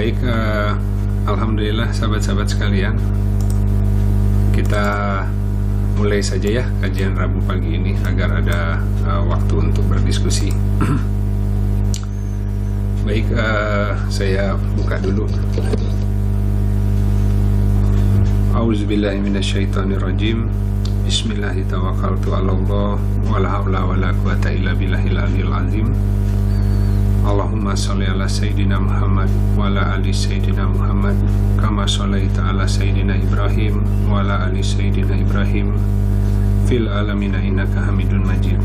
Baik, alhamdulillah sahabat-sahabat sekalian, kita mulai saja ya kajian Rabu pagi ini agar ada waktu untuk berdiskusi. Baik, saya buka dulu. A'udzubillahi minasyaitonirrajim. Bismillahirrahmanirrahim. Wala haula wala quwata illa billahil aliyil azim. Allahumma sholli ala Sayyidina Muhammad wa ala ali Sayyidina Muhammad kama shollaita ala Sayyidina Ibrahim wa ala ali Sayyidina Ibrahim fil alamina innaka hamidun majid.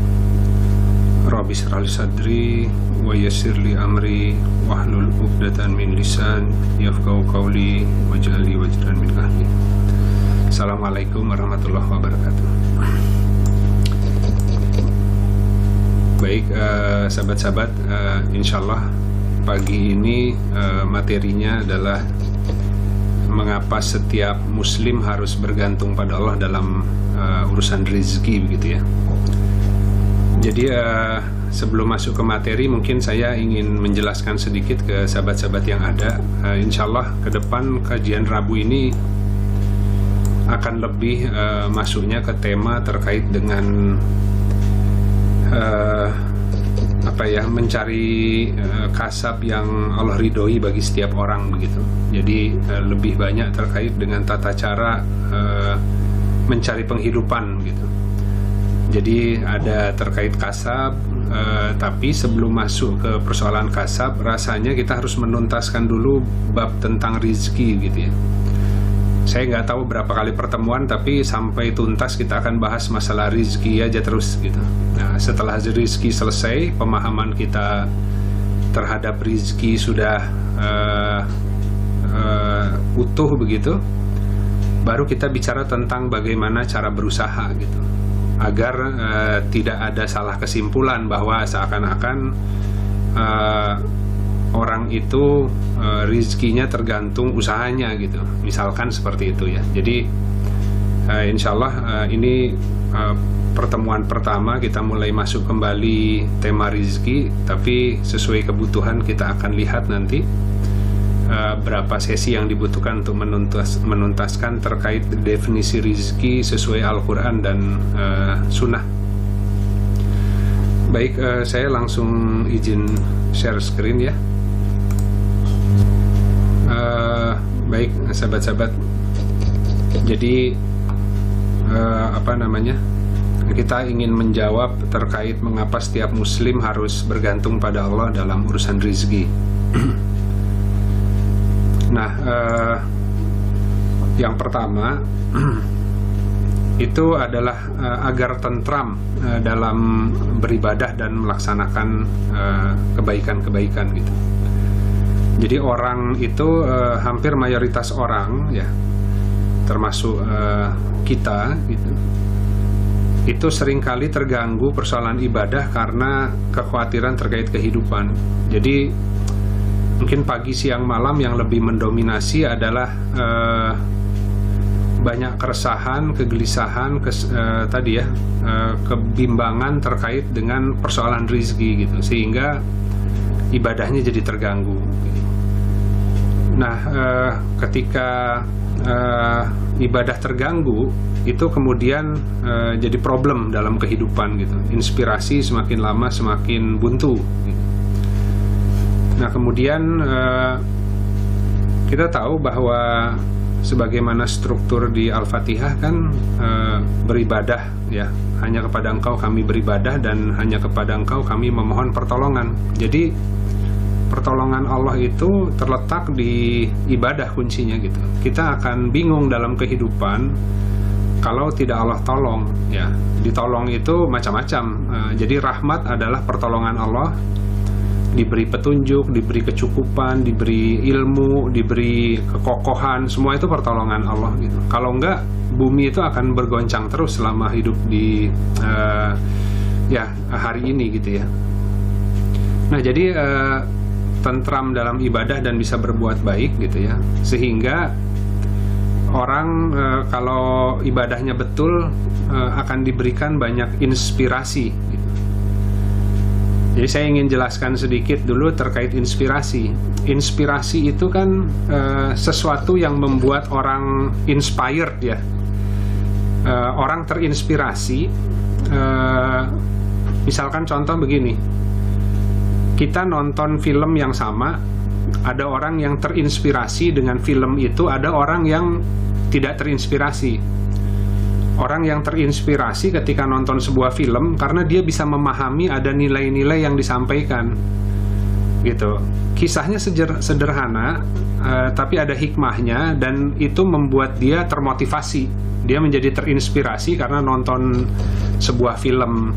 Rabbi shrah li sadri wa yassir li amri wahlul 'uqdatam min lisan yafqahu qawli waj'al li wajran min ahli. Assalamualaikum warahmatullahi wabarakatuh. Baik, sahabat-sahabat, insyaallah pagi ini materinya adalah mengapa setiap muslim harus bergantung pada Allah dalam urusan rezeki, begitu ya. Jadi sebelum masuk ke materi, mungkin saya ingin menjelaskan sedikit ke sahabat-sahabat yang ada. Insyaallah ke depan kajian Rabu ini akan lebih masuknya ke tema terkait dengan mencari kasab yang Allah ridhoi bagi setiap orang, begitu. Jadi lebih banyak terkait dengan tata cara mencari penghidupan, gitu. Jadi ada terkait kasab, tapi sebelum masuk ke persoalan kasab, rasanya kita harus menuntaskan dulu bab tentang rizki, gitu ya. Saya nggak tahu berapa kali pertemuan, tapi sampai tuntas kita akan bahas masalah rizki aja terus, gitu. Nah, setelah rizki selesai, pemahaman kita terhadap rizki sudah utuh, begitu, baru kita bicara tentang bagaimana cara berusaha, gitu, agar tidak ada salah kesimpulan bahwa seakan-akan orang itu rizkinya tergantung usahanya, gitu, misalkan seperti itu ya. Jadi insyaallah ini pertemuan pertama kita mulai masuk kembali tema rizki, tapi sesuai kebutuhan kita akan lihat nanti berapa sesi yang dibutuhkan untuk menuntaskan terkait definisi rizki sesuai Al-Quran dan Sunnah. Baik, saya langsung izin share screen ya. Baik, sahabat-sahabat, jadi kita ingin menjawab terkait mengapa setiap muslim harus bergantung pada Allah dalam urusan rizki. Nah, yang pertama itu adalah agar tentram dalam beribadah dan melaksanakan kebaikan-kebaikan, gitu. Jadi orang itu hampir mayoritas orang ya, termasuk kita, gitu, itu seringkali terganggu persoalan ibadah karena kekhawatiran terkait kehidupan. Jadi mungkin pagi, siang, malam yang lebih mendominasi adalah banyak keresahan, kegelisahan, kebimbangan terkait dengan persoalan rezeki, gitu, sehingga ibadahnya jadi terganggu. Nah, ketika ibadah terganggu, itu kemudian jadi problem dalam kehidupan, gitu. Inspirasi semakin lama semakin buntu, gitu. Nah, kemudian kita tahu bahwa sebagaimana struktur di Al-Fatihah kan beribadah ya, hanya kepada Engkau kami beribadah dan hanya kepada Engkau kami memohon pertolongan. Jadi pertolongan Allah itu terletak di ibadah kuncinya, gitu. Kita akan bingung dalam kehidupan kalau tidak Allah tolong ya. Ditolong itu macam-macam. Jadi rahmat adalah pertolongan Allah, diberi petunjuk, diberi kecukupan, diberi ilmu, diberi kekokohan, semua itu pertolongan Allah, gitu. Kalau enggak, bumi itu akan bergoncang terus selama hidup di hari ini, gitu ya. Nah, jadi tentram dalam ibadah dan bisa berbuat baik, gitu ya, sehingga orang kalau ibadahnya betul akan diberikan banyak inspirasi, gitu. Jadi saya ingin jelaskan sedikit dulu terkait inspirasi. Inspirasi itu kan sesuatu yang membuat orang inspired ya. Orang terinspirasi. Misalkan contoh begini. Kita nonton film yang sama, ada orang yang terinspirasi dengan film itu, ada orang yang tidak terinspirasi. Orang yang terinspirasi ketika nonton sebuah film karena dia bisa memahami ada nilai-nilai yang disampaikan, gitu. Kisahnya sederhana, tapi ada hikmahnya dan itu membuat dia termotivasi. Dia menjadi terinspirasi karena nonton sebuah film.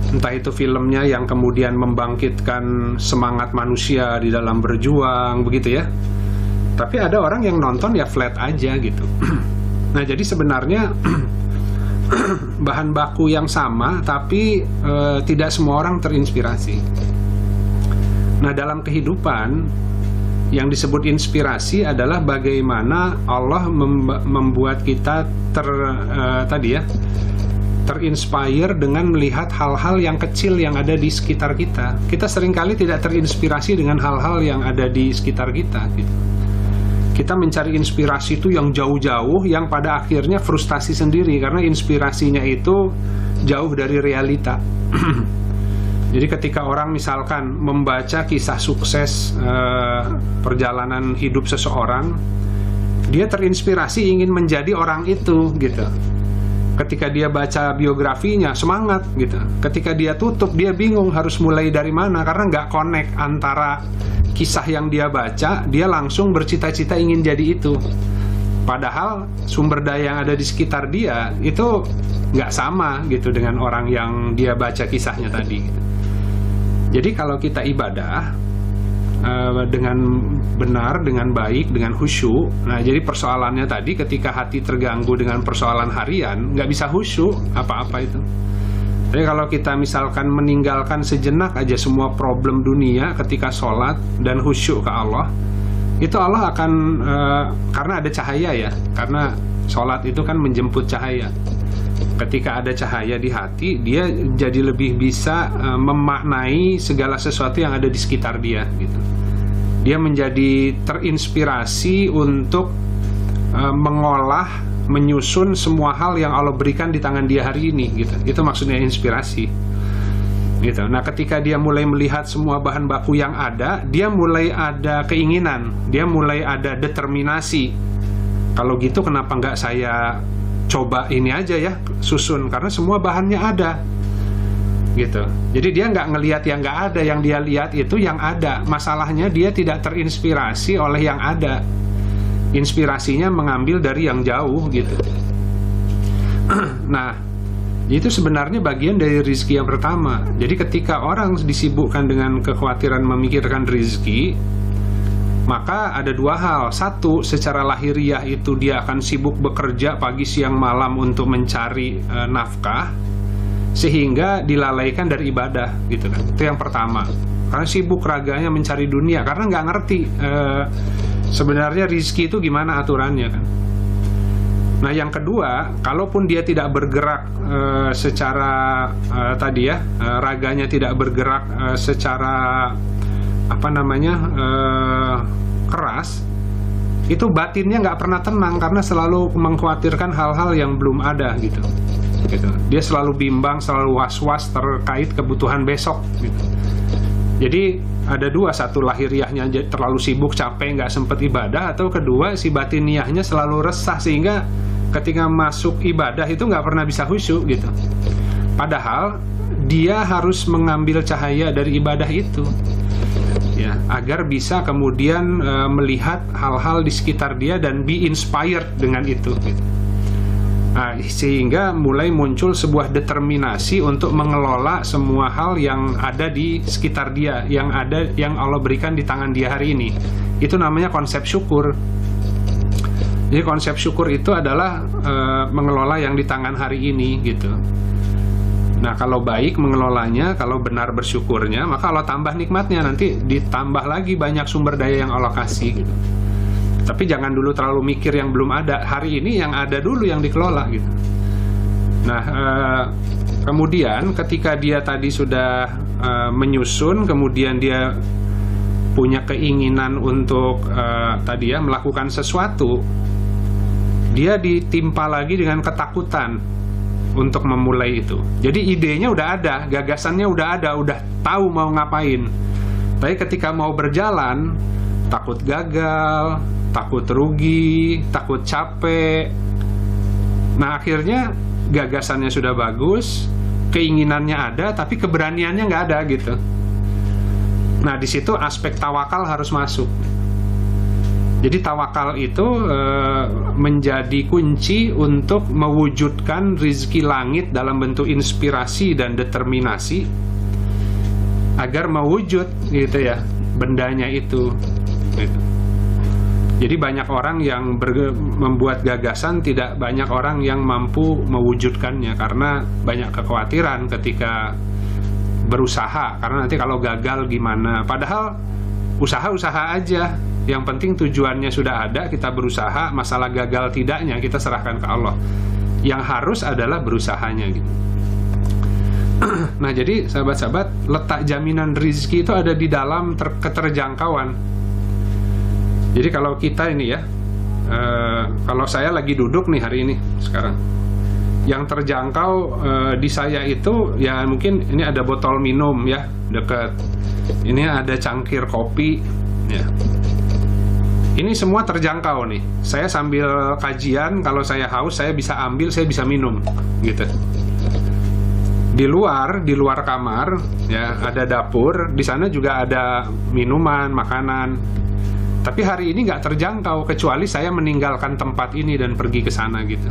Entah itu filmnya yang kemudian membangkitkan semangat manusia di dalam berjuang, begitu ya. Tapi ada orang yang nonton ya flat aja gitu. Nah, jadi sebenarnya bahan baku yang sama, tapi tidak semua orang terinspirasi. Nah, dalam kehidupan yang disebut inspirasi adalah bagaimana Allah membuat kita terinspire dengan melihat hal-hal yang kecil yang ada di sekitar kita. Kita seringkali tidak terinspirasi dengan hal-hal yang ada di sekitar kita gitu. Kita mencari inspirasi itu yang jauh-jauh, yang pada akhirnya frustasi sendiri karena inspirasinya itu jauh dari realita. Jadi ketika orang misalkan membaca kisah sukses perjalanan hidup seseorang, dia terinspirasi ingin menjadi orang itu gitu. Ketika dia baca biografinya, semangat gitu. Ketika dia tutup, dia bingung harus mulai dari mana karena nggak connect antara kisah yang dia baca, dia langsung bercita-cita ingin jadi itu. Padahal sumber daya yang ada di sekitar dia itu nggak sama gitu dengan orang yang dia baca kisahnya tadi. Gitu. Jadi kalau kita ibadah dengan benar, dengan baik, dengan khusyuk. Nah, jadi persoalannya tadi ketika hati terganggu dengan persoalan harian, nggak bisa khusyuk apa-apa itu. Jadi kalau kita misalkan meninggalkan sejenak aja semua problem dunia ketika sholat dan khusyuk ke Allah, itu Allah akan, karena ada cahaya ya, karena sholat itu kan menjemput cahaya. Ketika ada cahaya di hati, dia jadi lebih bisa memaknai segala sesuatu yang ada di sekitar dia gitu. Dia menjadi terinspirasi untuk mengolah, menyusun semua hal yang Allah berikan di tangan dia hari ini gitu. Itu maksudnya inspirasi gitu. Nah, ketika dia mulai melihat semua bahan baku yang ada, dia mulai ada keinginan, dia mulai ada determinasi. Kalau gitu kenapa nggak saya coba ini aja ya, susun, karena semua bahannya ada gitu. Jadi dia nggak ngelihat yang nggak ada, yang dia lihat itu yang ada. Masalahnya dia tidak terinspirasi oleh yang ada. Inspirasinya mengambil dari yang jauh gitu. Nah, itu sebenarnya bagian dari rizki yang pertama. Jadi ketika orang disibukkan dengan kekhawatiran memikirkan rizki, maka ada dua hal. Satu, secara lahiriah itu dia akan sibuk bekerja pagi siang malam untuk mencari nafkah, sehingga dilalaikan dari ibadah gitu kan. Itu yang pertama. Karena sibuk raganya mencari dunia, karena nggak ngerti sebenarnya rizki itu gimana aturannya kan. Nah, yang kedua, kalaupun dia tidak bergerak secara raganya tidak bergerak secara keras, itu batinnya nggak pernah tenang karena selalu mengkhawatirkan hal-hal yang belum ada gitu. Dia selalu bimbang, selalu was-was terkait kebutuhan besok gitu. Jadi ada dua, satu lahiriahnya terlalu sibuk, capek, nggak sempet ibadah, atau kedua si batiniahnya selalu resah sehingga ketika masuk ibadah itu nggak pernah bisa khusyuk gitu. Padahal dia harus mengambil cahaya dari ibadah itu ya, agar bisa kemudian melihat hal-hal di sekitar dia dan be inspired dengan itu gitu. Nah, sehingga mulai muncul sebuah determinasi untuk mengelola semua hal yang ada di sekitar dia, yang Allah berikan di tangan dia hari ini. Itu namanya konsep syukur. Jadi konsep syukur itu adalah mengelola yang di tangan hari ini gitu. Nah, kalau baik mengelolanya, kalau benar bersyukurnya, maka Allah tambah nikmatnya, nanti ditambah lagi banyak sumber daya yang Allah kasih gitu. Tapi jangan dulu terlalu mikir yang belum ada. Hari ini yang ada dulu yang dikelola gitu. Nah, kemudian ketika dia tadi sudah menyusun, kemudian dia punya keinginan untuk tadi ya melakukan sesuatu, dia ditimpa lagi dengan ketakutan untuk memulai itu. Jadi idenya udah ada, gagasannya udah ada, udah tahu mau ngapain. Tapi ketika mau berjalan, takut gagal, takut rugi, takut capek. Nah, akhirnya gagasannya sudah bagus, keinginannya ada, tapi keberaniannya nggak ada gitu. Nah, di situ aspek tawakal harus masuk. Jadi tawakal itu menjadi kunci untuk mewujudkan rizki langit dalam bentuk inspirasi dan determinasi agar mewujud gitu ya bendanya itu. Gitu. Jadi banyak orang yang membuat gagasan, tidak banyak orang yang mampu mewujudkannya karena banyak kekhawatiran ketika berusaha, karena nanti kalau gagal gimana. Padahal usaha-usaha aja, yang penting tujuannya sudah ada, kita berusaha, masalah gagal tidaknya kita serahkan ke Allah. Yang harus adalah berusahanya gitu. Nah, jadi sahabat-sahabat, letak jaminan rezeki itu ada di dalam keterjangkauan. Jadi kalau kita ini ya, kalau saya lagi duduk nih hari ini sekarang, yang terjangkau di saya itu ya mungkin ini ada botol minum ya dekat, ini ada cangkir kopi ya. Ini semua terjangkau nih. Saya sambil kajian, kalau saya haus saya bisa ambil, saya bisa minum gitu. Di luar kamar ya ada dapur, di sana juga ada minuman, makanan. Tapi hari ini nggak terjangkau kecuali saya meninggalkan tempat ini dan pergi ke sana gitu.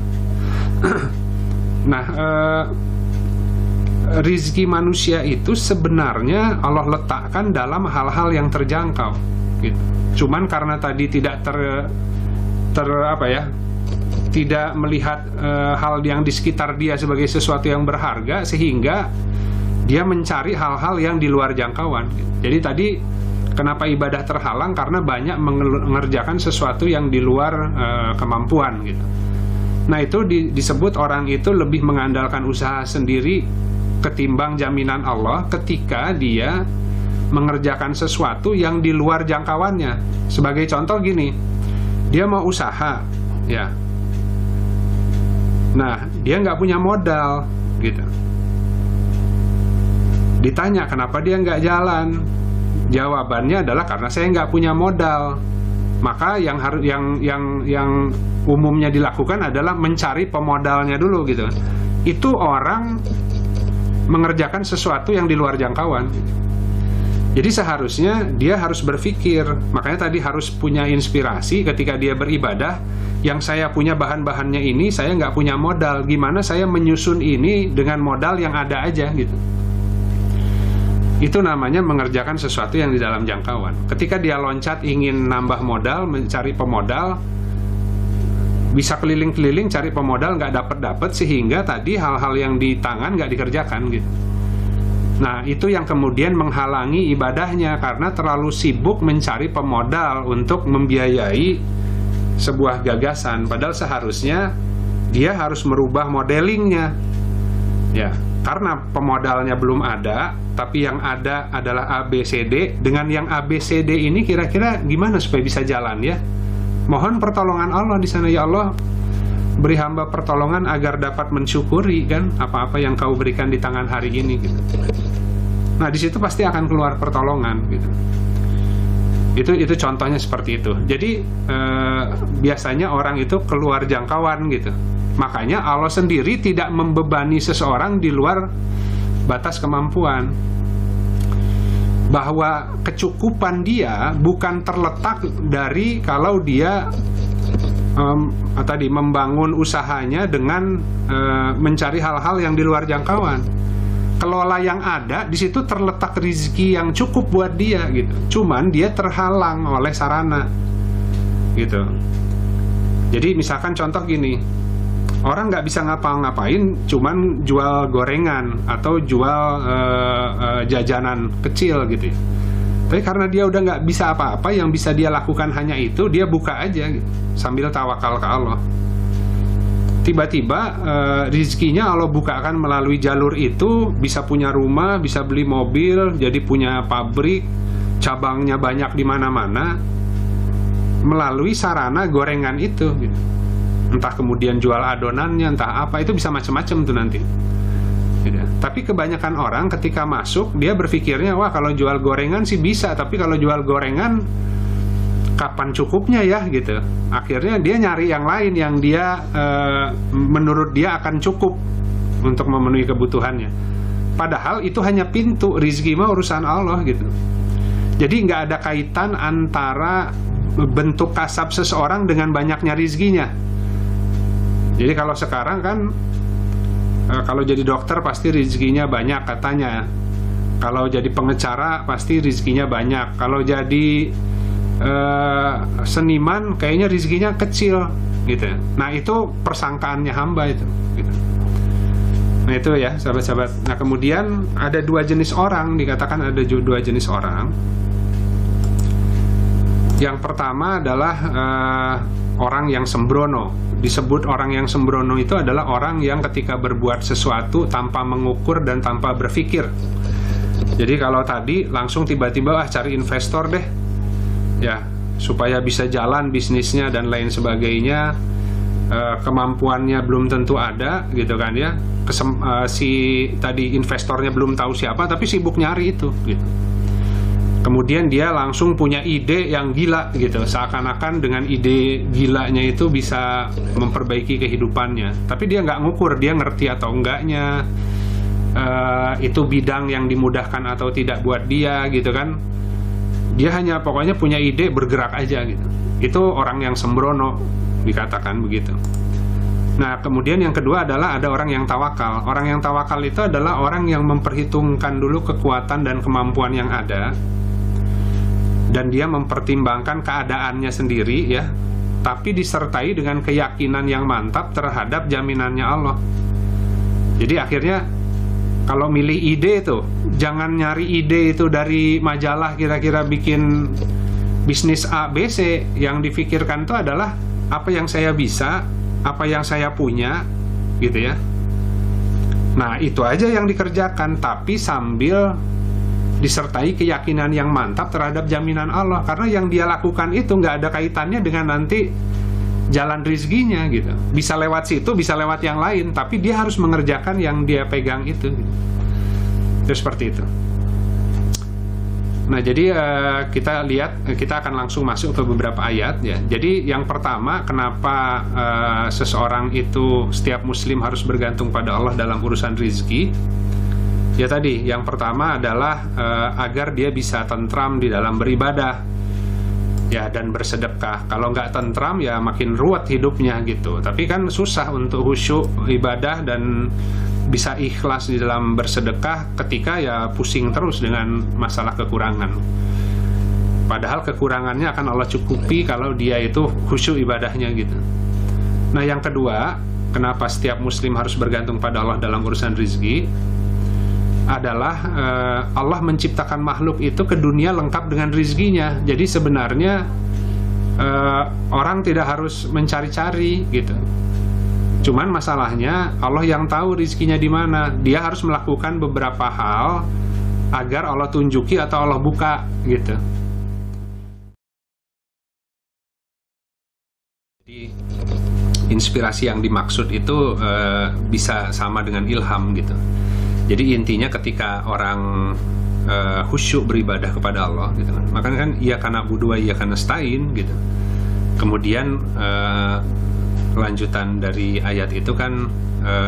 Nah, rizki manusia itu sebenarnya Allah letakkan dalam hal-hal yang terjangkau gitu. Cuman karena tadi tidak tidak melihat hal yang di sekitar dia sebagai sesuatu yang berharga, sehingga dia mencari hal-hal yang di luar jangkauan. Jadi tadi kenapa ibadah terhalang? Karena banyak mengerjakan sesuatu yang di luar kemampuan gitu. Nah, itu disebut orang itu lebih mengandalkan usaha sendiri ketimbang jaminan Allah ketika dia mengerjakan sesuatu yang di luar jangkauannya. Sebagai contoh gini, dia mau usaha ya, nah dia nggak punya modal gitu. Ditanya kenapa dia nggak jalan, jawabannya adalah karena saya nggak punya modal. Maka yang umumnya dilakukan adalah mencari pemodalnya dulu gitu. Itu orang mengerjakan sesuatu yang di luar jangkauan. Jadi seharusnya dia harus berpikir, makanya tadi harus punya inspirasi ketika dia beribadah. Yang saya punya bahan-bahannya ini, saya nggak punya modal. Gimana saya menyusun ini dengan modal yang ada aja gitu. Itu namanya mengerjakan sesuatu yang di dalam jangkauan. Ketika dia loncat ingin nambah modal, mencari pemodal, bisa keliling-keliling cari pemodal, nggak dapet-dapet, sehingga tadi hal-hal yang di tangan nggak dikerjakan gitu. Nah, itu yang kemudian menghalangi ibadahnya karena terlalu sibuk mencari pemodal untuk membiayai sebuah gagasan. Padahal seharusnya dia harus merubah modelingnya. Ya, karena pemodalnya belum ada, tapi yang ada adalah ABCD. Dengan yang ABCD ini kira-kira gimana supaya bisa jalan ya? Mohon pertolongan Allah di sana, ya Allah. Beri hamba pertolongan agar dapat mensyukuri kan apa-apa yang kau berikan di tangan hari ini gitu. Nah, di situ pasti akan keluar pertolongan gitu. Itu contohnya seperti itu. Jadi biasanya orang itu keluar jangkauan gitu. Makanya Allah sendiri tidak membebani seseorang di luar batas kemampuan. Bahwa kecukupan dia bukan terletak dari kalau dia tadi membangun usahanya dengan mencari hal-hal yang di luar jangkauan. Kelola yang ada di situ terletak rezeki yang cukup buat dia gitu. Cuman dia terhalang oleh sarana gitu. Jadi misalkan contoh gini, orang nggak bisa ngapa-ngapain, cuman jual gorengan atau jual jajanan kecil gitu ya. Tapi karena dia udah nggak bisa apa-apa, yang bisa dia lakukan hanya itu, dia buka aja gitu, sambil tawakal ke Allah. tiba-tiba rizkinya Allah bukakan melalui jalur itu, bisa punya rumah, bisa beli mobil, jadi punya pabrik, cabangnya banyak di mana-mana, melalui sarana gorengan itu gitu. Entah kemudian jual adonannya, entah apa, itu bisa macam-macam tuh nanti gitu. Tapi kebanyakan orang ketika masuk, dia berpikirnya, wah kalau jual gorengan sih bisa, tapi kalau jual gorengan kapan cukupnya ya gitu. Akhirnya dia nyari yang lain yang dia menurut dia akan cukup untuk memenuhi kebutuhannya. Padahal itu hanya pintu, rizki mah urusan Allah gitu. Jadi nggak ada kaitan antara bentuk kasab seseorang dengan banyaknya rizkinya. Jadi kalau sekarang kan kalau jadi dokter pasti rizkinya banyak katanya. Kalau jadi pengacara pasti rizkinya banyak. Kalau jadi seniman kayaknya rizkinya kecil gitu. Nah itu persangkaannya hamba itu gitu. Nah itu ya sahabat-sahabat. Nah kemudian ada dua jenis orang, dikatakan ada dua jenis orang. Yang pertama adalah orang yang sembrono. Disebut orang yang sembrono itu adalah orang yang ketika berbuat sesuatu tanpa mengukur dan tanpa berpikir. Jadi kalau tadi langsung tiba-tiba cari investor deh ya, supaya bisa jalan bisnisnya dan lain sebagainya, kemampuannya belum tentu ada gitu kan ya, si tadi investornya belum tahu siapa tapi sibuk nyari itu gitu. Kemudian dia langsung punya ide yang gila gitu, seakan-akan dengan ide gilanya itu bisa memperbaiki kehidupannya, tapi dia nggak ngukur, dia ngerti atau enggaknya, itu bidang yang dimudahkan atau tidak buat dia gitu kan. Dia hanya pokoknya punya ide, bergerak aja gitu. Itu orang yang sembrono, dikatakan begitu. Nah kemudian yang kedua adalah ada orang yang tawakal. Orang yang tawakal itu adalah orang yang memperhitungkan dulu kekuatan dan kemampuan yang ada, dan dia mempertimbangkan keadaannya sendiri ya, tapi disertai dengan keyakinan yang mantap terhadap jaminannya Allah. Jadi akhirnya kalau milih ide itu, jangan nyari ide itu dari majalah kira-kira bikin bisnis A, B, C. Yang difikirkan itu adalah apa yang saya bisa, apa yang saya punya, gitu ya. Nah, itu aja yang dikerjakan, tapi sambil disertai keyakinan yang mantap terhadap jaminan Allah. Karena yang dia lakukan itu nggak ada kaitannya dengan nanti jalan rizkinya gitu. Bisa lewat situ, bisa lewat yang lain, tapi dia harus mengerjakan yang dia pegang itu gitu. Itu seperti itu. Nah jadi kita lihat, kita akan langsung masuk ke beberapa ayat ya. Jadi yang pertama, kenapa seseorang itu, setiap muslim harus bergantung pada Allah dalam urusan rizki. Ya tadi, yang pertama adalah agar dia bisa tentram di dalam beribadah ya, dan bersedekah. Kalau nggak tentram ya makin ruwet hidupnya gitu. Tapi kan susah untuk khusyuk ibadah dan bisa ikhlas di dalam bersedekah ketika ya pusing terus dengan masalah kekurangan. Padahal kekurangannya akan Allah cukupi kalau dia itu khusyuk ibadahnya gitu. Nah yang kedua, kenapa setiap muslim harus bergantung pada Allah dalam urusan rizki adalah Allah menciptakan makhluk itu ke dunia lengkap dengan rizkinya. Jadi sebenarnya orang tidak harus mencari-cari gitu. Cuman masalahnya Allah yang tahu rizkinya di mana. Dia harus melakukan beberapa hal agar Allah tunjuki atau Allah buka gitu. Jadi inspirasi yang dimaksud itu bisa sama dengan ilham gitu. Jadi intinya ketika orang khusyuk beribadah kepada Allah gitu kan. Makanya kan iyyaka na'budu wa iyyaka nasta'in gitu. Kemudian lanjutan dari ayat itu kan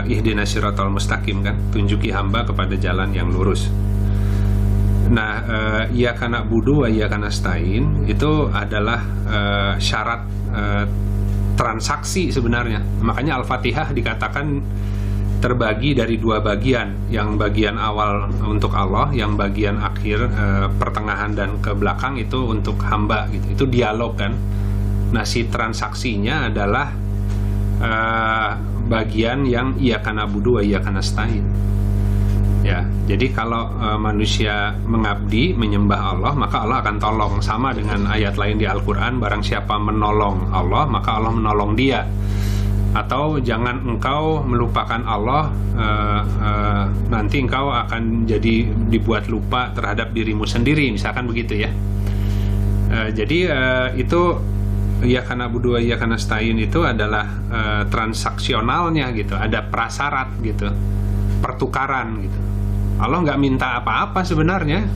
ihdinas siratal mustaqim kan, tunjuki hamba kepada jalan yang lurus. Nah, iyyaka na'budu wa iyyaka nasta'in itu adalah syarat transaksi sebenarnya. Makanya Al-Fatihah dikatakan terbagi dari dua bagian, yang bagian awal untuk Allah, yang bagian akhir pertengahan dan ke belakang itu untuk hamba gitu. Itu dialog kan. Nah si transaksinya adalah bagian yang iyyaka na'budu wa iyyaka nasta'in ya. Jadi kalau manusia mengabdi menyembah Allah, maka Allah akan tolong. Sama dengan ayat lain di Al-Quran, barang siapa menolong Allah maka Allah menolong dia. atau jangan engkau melupakan Allah, nanti engkau akan jadi dibuat lupa terhadap dirimu sendiri, misalkan begitu ya. Jadi itu iyyaka na'budu wa iyyaka nasta'in itu adalah transaksionalnya gitu, ada prasyarat gitu, pertukaran gitu. Allah nggak minta apa-apa sebenarnya,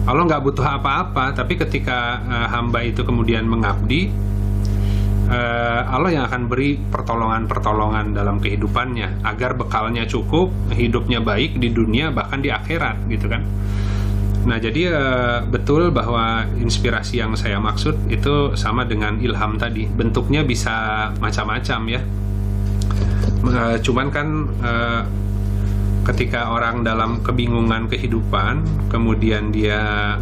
Allah nggak butuh apa-apa, tapi ketika hamba itu kemudian mengabdi, Allah yang akan beri pertolongan-pertolongan dalam kehidupannya agar bekalnya cukup, hidupnya baik di dunia bahkan di akhirat gitu kan. Nah jadi betul bahwa inspirasi yang saya maksud itu sama dengan ilham tadi, bentuknya bisa macam-macam ya. Cuman kan ketika orang dalam kebingungan kehidupan, kemudian dia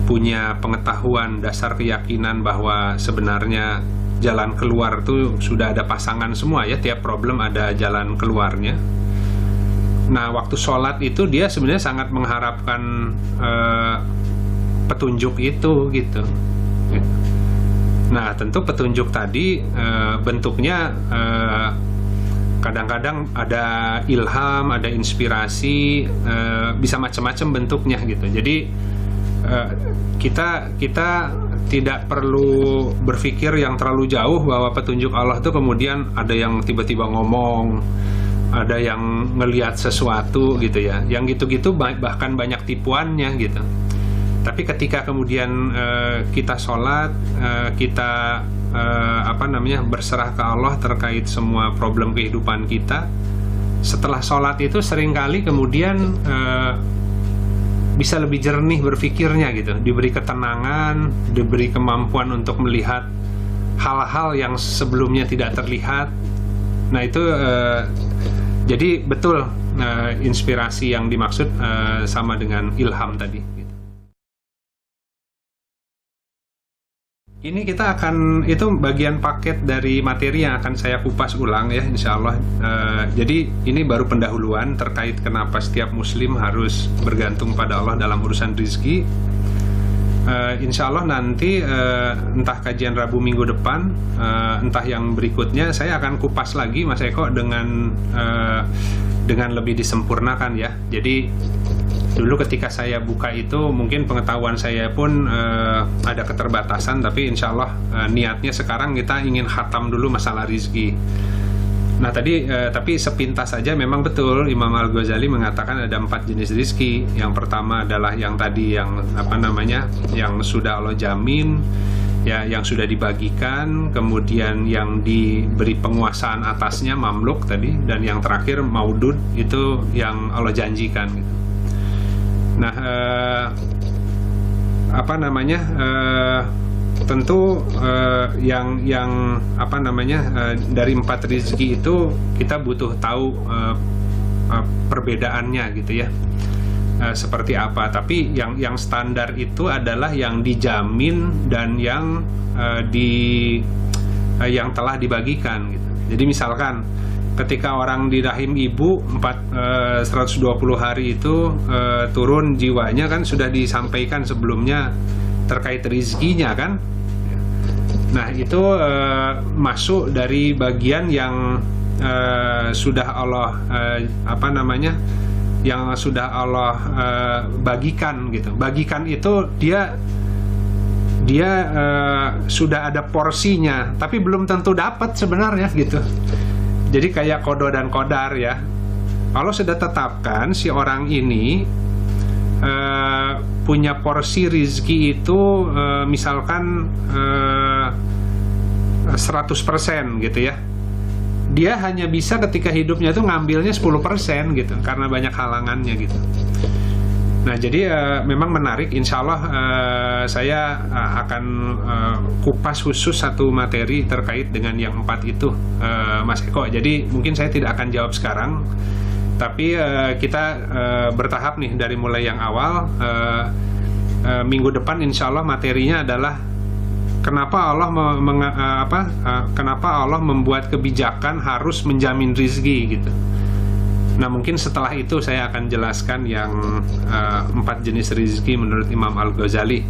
punya pengetahuan, dasar keyakinan bahwa sebenarnya jalan keluar itu sudah ada pasangan semua ya, tiap problem ada jalan keluarnya. Nah waktu sholat itu dia sebenarnya sangat mengharapkan petunjuk itu gitu. Nah tentu petunjuk tadi bentuknya kadang-kadang ada ilham, ada inspirasi, bisa macam-macam bentuknya gitu. Jadi kita tidak perlu berpikir yang terlalu jauh bahwa petunjuk Allah itu kemudian ada yang tiba-tiba ngomong, ada yang ngelihat sesuatu gitu ya. Yang gitu-gitu bahkan banyak tipuannya gitu. Tapi ketika kemudian kita sholat, kita berserah ke Allah terkait semua problem kehidupan kita, setelah sholat itu seringkali kemudian bisa lebih jernih berpikirnya gitu, diberi ketenangan, diberi kemampuan untuk melihat hal-hal yang sebelumnya tidak terlihat. Nah itu jadi betul inspirasi yang dimaksud sama dengan ilham tadi. Ini kita akan, itu bagian paket dari materi yang akan saya kupas ulang ya insya Allah. Jadi ini baru pendahuluan terkait kenapa setiap muslim harus bergantung pada Allah dalam urusan rezeki. Insya Allah nanti entah kajian Rabu minggu depan, entah yang berikutnya, saya akan kupas lagi Mas Eko dengan lebih disempurnakan ya. Jadi dulu ketika saya buka itu mungkin pengetahuan saya pun ada keterbatasan, tapi insya Allah niatnya sekarang kita ingin khatam dulu masalah rizki. Nah tadi tapi sepintas saja memang betul Imam Al-Ghazali mengatakan ada 4 jenis rizki. Yang pertama adalah yang tadi yang yang sudah Allah jamin ya, yang sudah dibagikan, kemudian yang diberi penguasaan atasnya mamluk tadi, dan yang terakhir maudud itu yang Allah janjikan gitu. Nah, tentu dari 4 rezeki itu kita butuh tahu perbedaannya gitu ya, seperti apa. Tapi yang standar itu adalah yang dijamin dan yang telah dibagikan gitu. Jadi misalkan ketika orang di rahim ibu 120 hari itu turun jiwanya kan sudah disampaikan sebelumnya terkait rizkinya kan. Nah itu masuk dari bagian yang sudah Allah yang sudah Allah bagikan gitu. Bagikan itu dia sudah ada porsinya, tapi belum tentu dapat sebenarnya gitu. Jadi kayak kodo dan kodar ya. Allah sudah tetapkan si orang ini punya porsi rizki itu misalkan 100% gitu ya. Dia hanya bisa ketika hidupnya itu ngambilnya 10% gitu, karena banyak halangannya gitu. Nah jadi memang menarik, insya Allah saya akan kupas khusus satu materi terkait dengan yang 4 itu Mas Eko. Jadi mungkin saya tidak akan jawab sekarang, tapi kita bertahap nih dari mulai yang awal. Minggu depan insya Allah materinya adalah kenapa Allah membuat kebijakan harus menjamin rizki gitu. Nah mungkin setelah itu saya akan jelaskan yang 4 jenis rizki menurut Imam Al-Ghazali.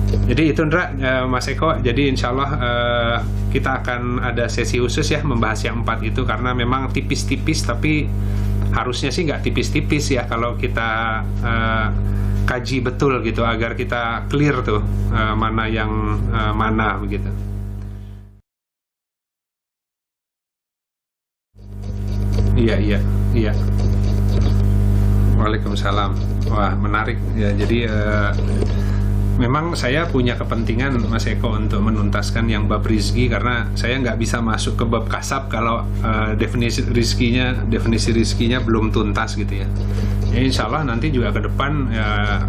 Jadi itu Ndra, Mas Eko. Jadi insya Allah kita akan ada sesi khusus ya membahas yang 4 itu, karena memang tipis-tipis, tapi harusnya sih nggak tipis-tipis ya kalau kita kaji betul gitu, agar kita clear tuh mana yang mana begitu. Iya. Waalaikumsalam. Wah, menarik ya. Jadi memang saya punya kepentingan Mas Eko untuk menuntaskan yang bab rizki, karena saya nggak bisa masuk ke bab kasab kalau definisi rizkinya belum tuntas gitu ya. Ya insya Allah nanti juga ke depan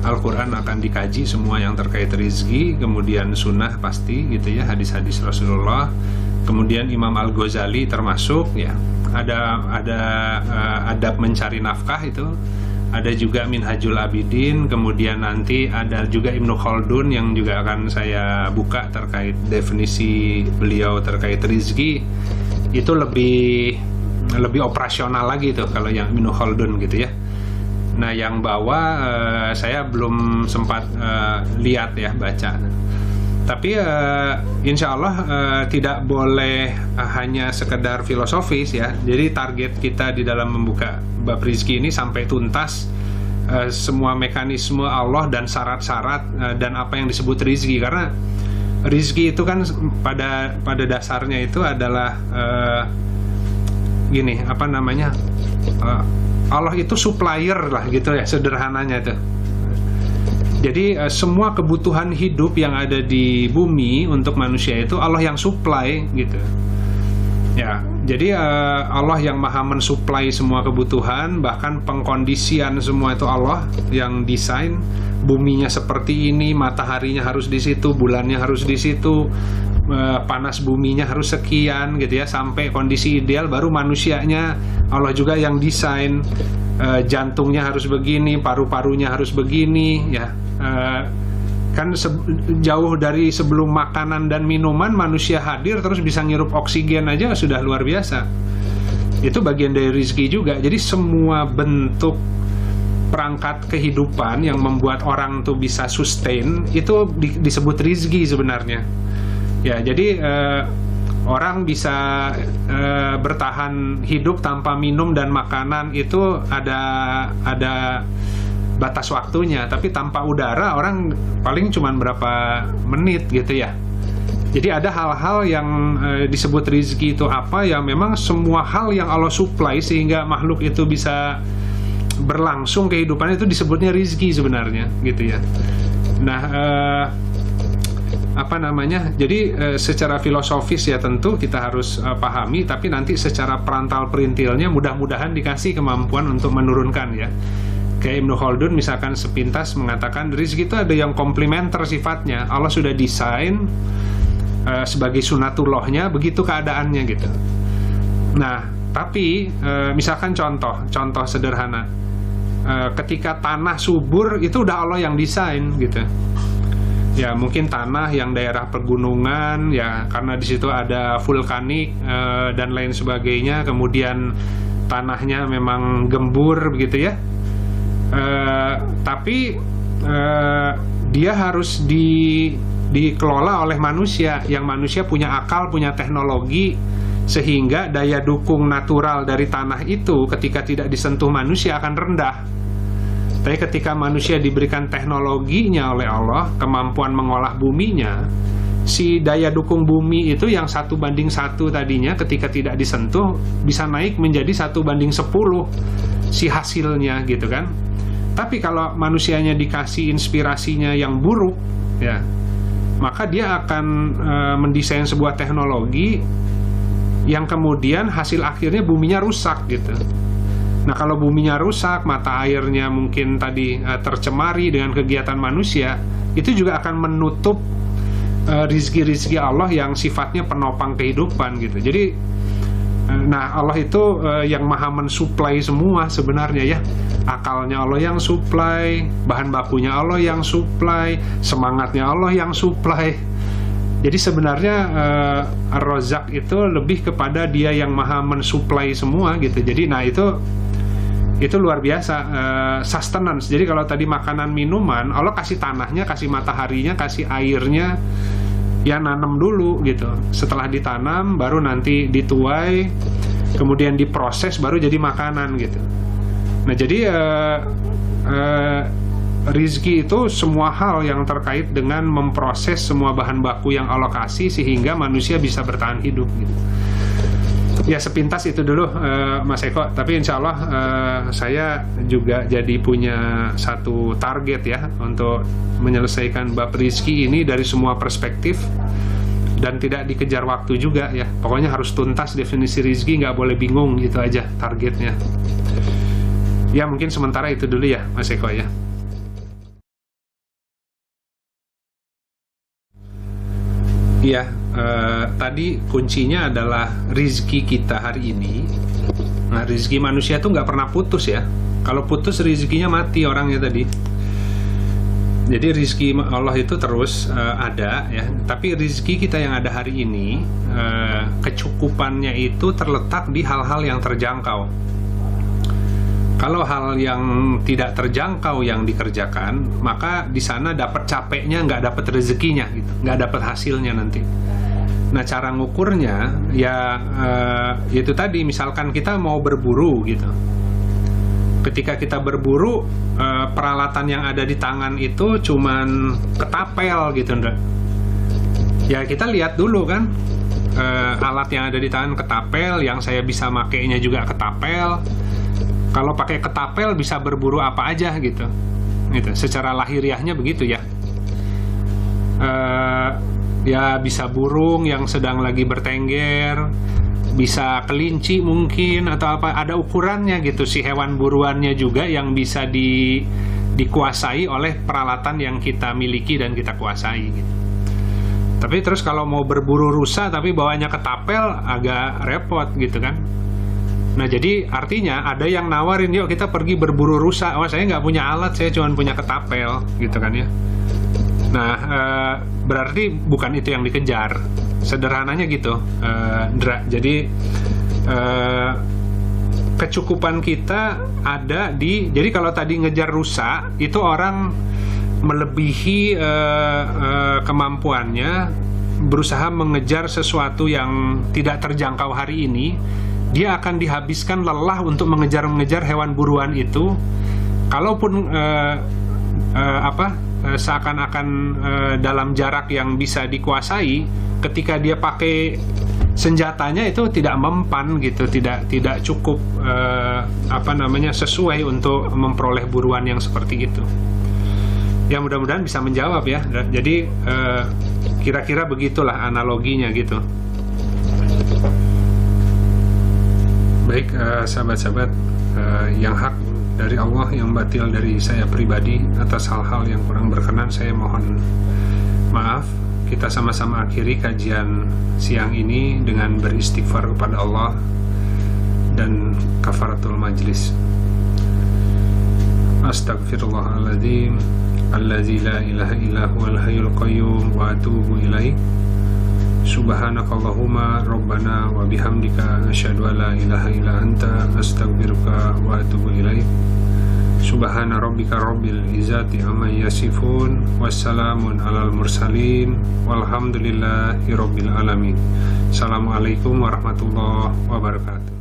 Al-Quran akan dikaji semua yang terkait rizki, kemudian sunnah pasti gitu ya, hadis-hadis Rasulullah, kemudian Imam Al-Ghazali termasuk ya, ada adab mencari nafkah itu, ada juga Minhajul Abidin, kemudian nanti ada juga Ibnu Khaldun yang juga akan saya buka terkait definisi beliau terkait rizki. Itu lebih operasional lagi tuh kalau yang Ibnu Khaldun gitu ya. Nah yang bawah saya belum sempat lihat ya, baca. Tapi insya Allah tidak boleh hanya sekedar filosofis ya. Jadi target kita di dalam membuka bab rizki ini sampai tuntas semua mekanisme Allah dan syarat-syarat dan apa yang disebut rizki. Karena rizki itu kan pada dasarnya itu adalah gini, apa namanya, Allah itu supplier lah gitu ya, sederhananya itu. Jadi semua kebutuhan hidup yang ada di bumi untuk manusia itu Allah yang supply gitu. Ya, jadi Allah yang maha mensuplai semua kebutuhan, bahkan pengkondisian semua itu Allah yang desain. Buminya seperti ini, mataharinya harus di situ, bulannya harus di situ, panas buminya harus sekian gitu ya, sampai kondisi ideal. Baru manusianya Allah juga yang desain, jantungnya harus begini, paru-parunya harus begini ya. Kan jauh dari sebelum makanan dan minuman manusia hadir terus bisa ngirup oksigen aja sudah luar biasa. Itu bagian dari rizki juga. Jadi semua bentuk perangkat kehidupan yang membuat orang tuh bisa sustain itu disebut rizki sebenarnya. Ya, jadi orang bisa bertahan hidup tanpa minum dan makanan itu ada batas waktunya, tapi tanpa udara orang paling cuma berapa menit gitu ya. Jadi ada hal-hal yang disebut rizki itu apa ya, memang semua hal yang Allah supply sehingga makhluk itu bisa berlangsung kehidupannya itu disebutnya rizki sebenarnya gitu ya. Nah apa namanya, jadi secara filosofis ya tentu kita harus pahami, tapi nanti secara perantal perintilnya mudah-mudahan dikasih kemampuan untuk menurunkan ya. Kayak Ibnu Khaldun misalkan sepintas mengatakan rizki itu ada yang komplementer sifatnya. Allah sudah desain sebagai sunatullahnya, begitu keadaannya gitu. Nah, tapi misalkan contoh sederhana, ketika tanah subur itu udah Allah yang desain gitu. Ya mungkin tanah yang daerah pegunungan ya, karena di situ ada vulkanik dan lain sebagainya, kemudian tanahnya memang gembur begitu ya. Tapi dia harus dikelola oleh manusia, yang manusia punya akal, punya teknologi, sehingga daya dukung natural dari tanah itu ketika tidak disentuh manusia akan rendah. Tapi ketika manusia diberikan teknologinya oleh Allah, kemampuan mengolah buminya, si daya dukung bumi itu yang 1:1 tadinya ketika tidak disentuh bisa naik menjadi 1:10 si hasilnya gitu kan. Tapi kalau manusianya dikasih inspirasinya yang buruk ya, maka dia akan mendesain sebuah teknologi yang kemudian hasil akhirnya buminya rusak gitu. Nah kalau buminya rusak, mata airnya mungkin tadi tercemari dengan kegiatan manusia, itu juga akan menutup rizki-rizki Allah yang sifatnya penopang kehidupan gitu. Jadi nah Allah itu yang maha mensuplai semua sebenarnya ya. Akalnya Allah yang suplai, bahan bakunya Allah yang suplai, semangatnya Allah yang suplai. Jadi sebenarnya Ar-Razzaq itu lebih kepada dia yang maha mensuplai semua gitu. Jadi nah itu itu luar biasa, sustenance. Jadi kalau tadi makanan minuman, Allah kasih tanahnya, kasih mataharinya, kasih airnya, ya nanam dulu gitu. Setelah ditanam baru nanti dituai, kemudian diproses baru jadi makanan gitu. Nah jadi rizki itu semua hal yang terkait dengan memproses semua bahan baku yang Allah kasih sehingga manusia bisa bertahan hidup gitu. Ya sepintas itu dulu Mas Eko, tapi insya Allah saya juga jadi punya satu target ya untuk menyelesaikan bab rizki ini dari semua perspektif dan tidak dikejar waktu juga ya. Pokoknya harus tuntas definisi rizki, nggak boleh bingung, gitu aja targetnya. Ya mungkin sementara itu dulu ya Mas Eko ya. Iya, tadi kuncinya adalah rizki kita hari ini. Nah, rizki manusia itu nggak pernah putus ya. Kalau putus rizkinya mati orangnya tadi. Jadi rizki Allah itu terus ada ya. Tapi rizki kita yang ada hari ini, kecukupannya itu terletak di hal-hal yang terjangkau. Kalau hal yang tidak terjangkau yang dikerjakan, maka di sana dapat capeknya, nggak dapat rezekinya, gitu, nggak dapat hasilnya nanti. Nah, cara ngukurnya ya itu tadi, misalkan kita mau berburu gitu. Ketika kita berburu, peralatan yang ada di tangan itu cuman ketapel gitu, enggak? Ya kita lihat dulu kan, alat yang ada di tangan ketapel, yang saya bisa makainya juga ketapel. Kalau pakai ketapel bisa berburu apa aja gitu. Secara lahiriahnya begitu ya. Ya bisa burung yang sedang lagi bertengger, bisa kelinci mungkin atau apa. Ada ukurannya gitu, si hewan buruannya juga yang bisa dikuasai oleh peralatan yang kita miliki dan kita kuasai gitu. Tapi terus kalau mau berburu rusa tapi bawanya ketapel agak repot gitu kan. Nah jadi artinya ada yang nawarin, yuk kita pergi berburu rusa. Oh saya nggak punya alat, saya cuma punya ketapel gitu kan ya. Nah berarti bukan itu yang dikejar. Sederhananya gitu, Ndra. Jadi kecukupan kita ada di, jadi kalau tadi ngejar rusa itu orang melebihi kemampuannya, berusaha mengejar sesuatu yang tidak terjangkau hari ini. Dia akan dihabiskan lelah untuk mengejar hewan buruan itu. Kalaupun seakan-akan dalam jarak yang bisa dikuasai, ketika dia pakai senjatanya itu tidak mempan gitu, tidak cukup sesuai untuk memperoleh buruan yang seperti itu. Ya mudah-mudahan bisa menjawab ya. Jadi kira-kira begitulah analoginya gitu. Baik, sahabat-sahabat, yang hak dari Allah, yang batil dari saya pribadi. Atas hal-hal yang kurang berkenan saya mohon maaf. Kita sama-sama akhiri kajian siang ini dengan beristighfar kepada Allah dan kafaratul majlis. Astaghfirullahaladzim alladzi la ilaha illa huwal hayyul qayyum wa atubu ilaih. Subhanakallahumma rabbana wa bihamdika asyhadu an la ilaha illa anta astaghfiruka wa atubu ilaik. Subhana rabbika rabbil izzati amma yasifun, wassalamun alal mursalin, walhamdulillahi rabbil alamin. Assalamualaikum warahmatullahi wabarakatuh.